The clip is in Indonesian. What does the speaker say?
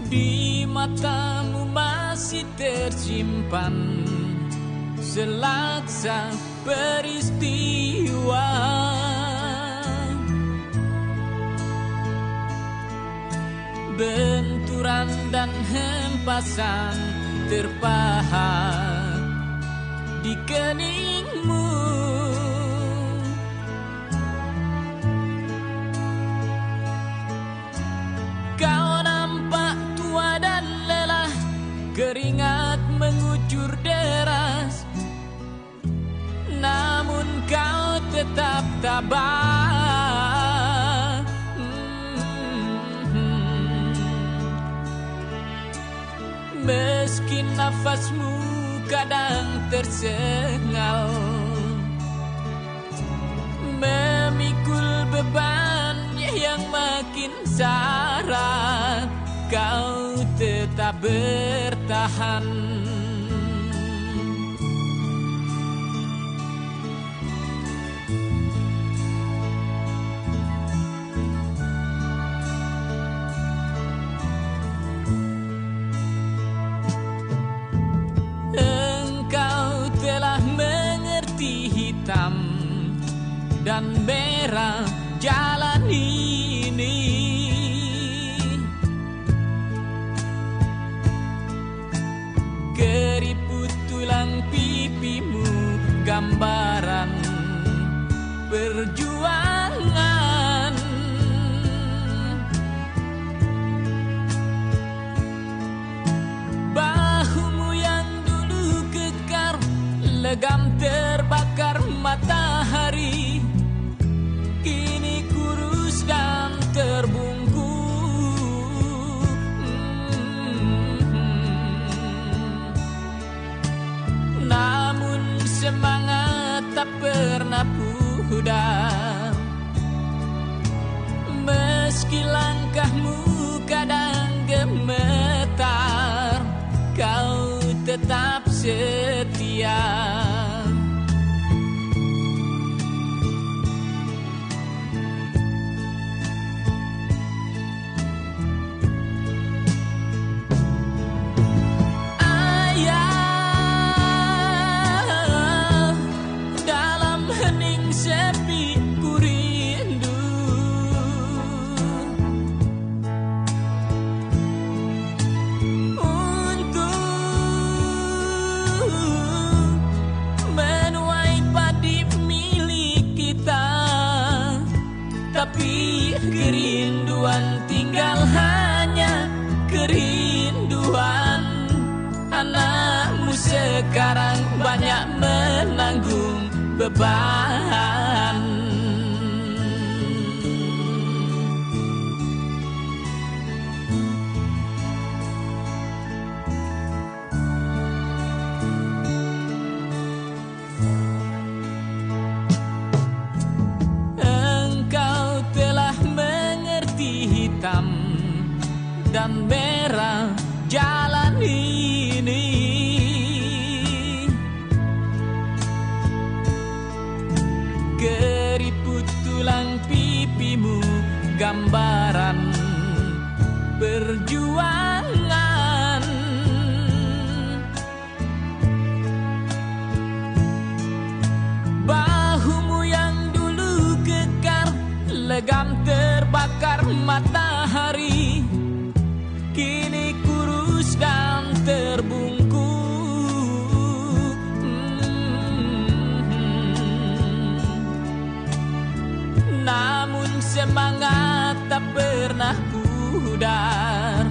Di matamu masih tersimpan selaksa peristiwa, benturan dan hempasan terpahat di keningmu. Keringat mengucur deras, namun kau tetap tabah. Meski nafasmu kadang tersengal, memikul beban yang makin syarat, kau tetap bertahan. Engkau telah mengerti hitam dan merah jalan ini. Keriput tulang pipimu gambaran perjuangan. Bahumu yang dulu kekar, legam terbakar matahari, kini kurus dan terbungkus. Namun semangat tak pernah pudar, meski langkahmu kadang gemetar, kau tetap setia. Tapi kerinduan tinggal hanya kerinduan. Anakmu sekarang banyak menanggung beban. Hitam dan merah jalan ini, keriput tulang pipimu gambaran perjuangan. Bahumu yang dulu kekar, legam terbakar matahari, kini kurus dan terbungkus. Namun semangat tak pernah pudar,